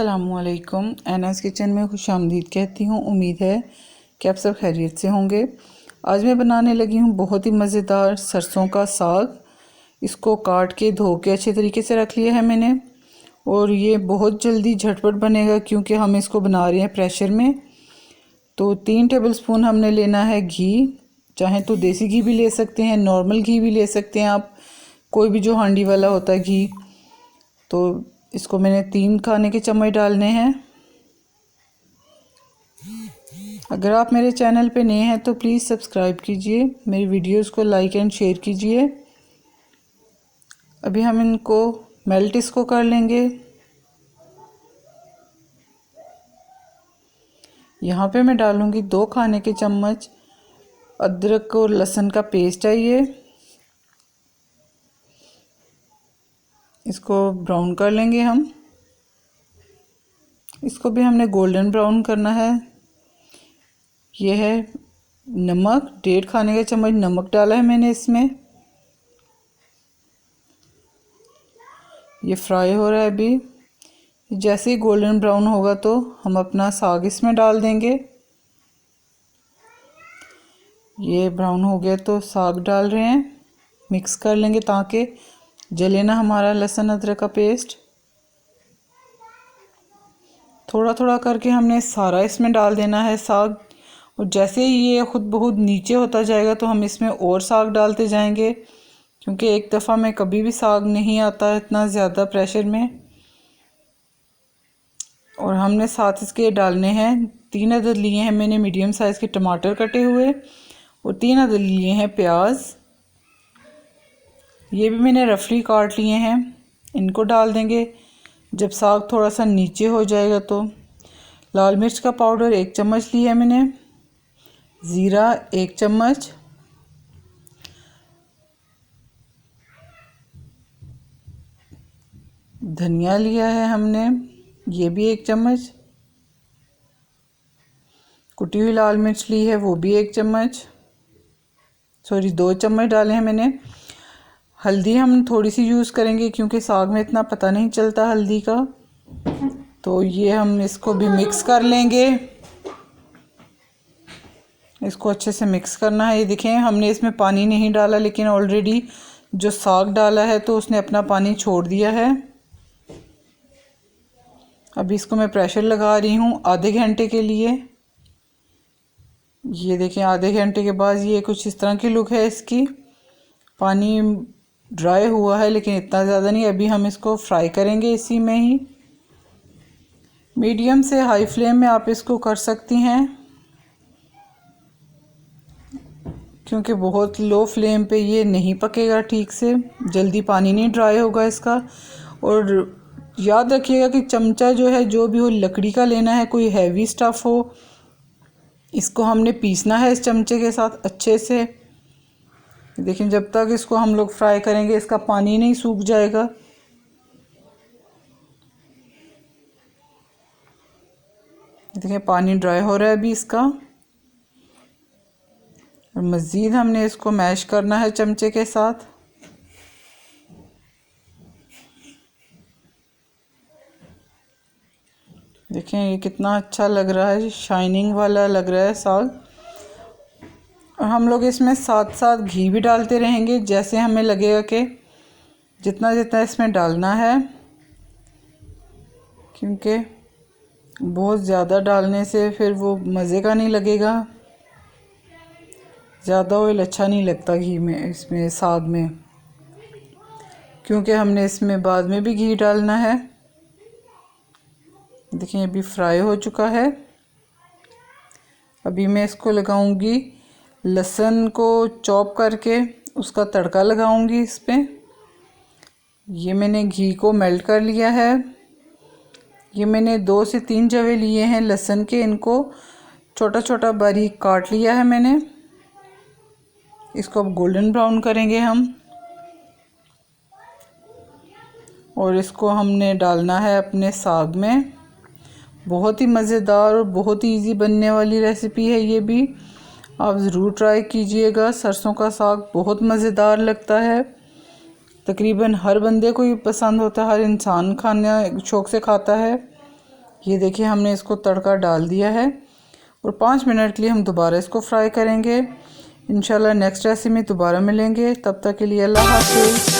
अस्सलामुअलैकुम। एनास किचन में खुशामदीद कहती हूँ। उम्मीद है कि आप सब खैरियत से होंगे। आज मैं बनाने लगी हूँ बहुत ही मज़ेदार सरसों का साग। इसको काट के धो के अच्छे तरीके से रख लिया है मैंने, और ये बहुत जल्दी झटपट बनेगा क्योंकि हम इसको बना रहे हैं प्रेशर में। तो 3 टेबलस्पून हमने लेना है घी। चाहे तो देसी घी भी ले सकते हैं, नॉर्मल घी भी ले सकते हैं आप, कोई भी जो हांडी वाला होता है घी। तो इसको मैंने 3 खाने के चम्मच डालने हैं। अगर आप मेरे चैनल पे नए हैं तो प्लीज़ सब्सक्राइब कीजिए, मेरी वीडियोस को लाइक एंड शेयर कीजिए। अभी हम इनको मेल्ट इसको कर लेंगे। यहाँ पे मैं डालूँगी 2 खाने के चम्मच अदरक और लहसुन का पेस्ट है ये। इसको ब्राउन कर लेंगे हम। इसको भी हमने गोल्डन ब्राउन करना है। ये है नमक, 1.5 खाने का चम्मच नमक डाला है मैंने इसमें। ये फ्राई हो रहा है अभी। जैसे ही गोल्डन ब्राउन होगा तो हम अपना साग इसमें डाल देंगे। ये ब्राउन हो गया तो साग डाल रहे हैं, मिक्स कर लेंगे ताकि जले ना हमारा लहसुन अदरक का पेस्ट। थोड़ा थोड़ा करके हमने सारा इसमें डाल देना है साग, और जैसे ही ये खुद बहुत नीचे होता जाएगा तो हम इसमें और साग डालते जाएंगे, क्योंकि एक दफ़ा में कभी भी साग नहीं आता इतना ज़्यादा प्रेशर में। और हमने साथ इसके डालने हैं 3 अदद लिए हैं मैंने मीडियम साइज़ के टमाटर कटे हुए, और 3 अदद लिए हैं प्याज। ये भी मैंने रफली काट लिए हैं। इनको डाल देंगे जब साग थोड़ा सा नीचे हो जाएगा तो। लाल मिर्च का पाउडर 1 चम्मच लिया है मैंने, ज़ीरा 1 चम्मच, धनिया लिया है हमने, ये भी 1 चम्मच, कुटी हुई लाल मिर्च ली है वो भी 1 चम्मच, 2 चम्मच डाले हैं मैंने। हल्दी हम थोड़ी सी यूज़ करेंगे क्योंकि साग में इतना पता नहीं चलता हल्दी का। तो ये हम इसको भी मिक्स कर लेंगे। इसको अच्छे से मिक्स करना है। ये देखें हमने इसमें पानी नहीं डाला, लेकिन ऑलरेडी जो साग डाला है तो उसने अपना पानी छोड़ दिया है। अभी इसको मैं प्रेशर लगा रही हूँ आधे घंटे के लिए। ये देखें आधे घंटे के बाद ये कुछ इस तरह की लुक है इसकी। पानी ड्राई हुआ है लेकिन इतना ज़्यादा नहीं। अभी हम इसको फ्राई करेंगे इसी में ही। मीडियम से हाई फ्लेम में आप इसको कर सकती हैं, क्योंकि बहुत लो फ्लेम पे ये नहीं पकेगा ठीक से, जल्दी पानी नहीं ड्राई होगा इसका। और याद रखिएगा कि चमचा जो है जो भी हो लकड़ी का लेना है, कोई हैवी स्टफ़ हो। इसको हमने पीसना है इस चमचे के साथ अच्छे से। देखिए जब तक इसको हम लोग फ्राई करेंगे इसका पानी नहीं सूख जाएगा। देखिए पानी ड्राई हो रहा है अभी इसका, और मज़ीद हमने इसको मैश करना है चमचे के साथ। देखें ये कितना अच्छा लग रहा है, शाइनिंग वाला लग रहा है साग। और हम लोग इसमें साथ साथ घी भी डालते रहेंगे, जैसे हमें लगेगा कि जितना जितना इसमें डालना है, क्योंकि बहुत ज़्यादा डालने से फिर वो मज़े का नहीं लगेगा। ज़्यादा ऑयल अच्छा नहीं लगता घी में, इसमें साग में, क्योंकि हमने इसमें बाद में भी घी डालना है। देखिए अभी फ्राई हो चुका है। अभी मैं इसको लगाऊंगी लहसुन को चॉप करके, उसका तड़का लगाऊंगी इस पे। ये मैंने घी को मेल्ट कर लिया है। ये मैंने 2 से 3 जवे लिए हैं लहसुन के, इनको छोटा छोटा बारीक काट लिया है मैंने। इसको अब गोल्डन ब्राउन करेंगे हम, और इसको हमने डालना है अपने साग में। बहुत ही मज़ेदार और बहुत ही इजी बनने वाली रेसिपी है ये भी, आप ज़रूर ट्राई कीजिएगा। सरसों का साग बहुत मज़ेदार लगता है, तकरीबन हर बंदे को ही पसंद होता है, हर इंसान खाना शौक़ से खाता है। ये देखिए हमने इसको तड़का डाल दिया है और 5 मिनट के लिए हम दोबारा इसको फ्राई करेंगे। इंशाल्लाह नेक्स्ट रेसिपी में दोबारा मिलेंगे, तब तक के लिए अल्लाह हाफ़िज़।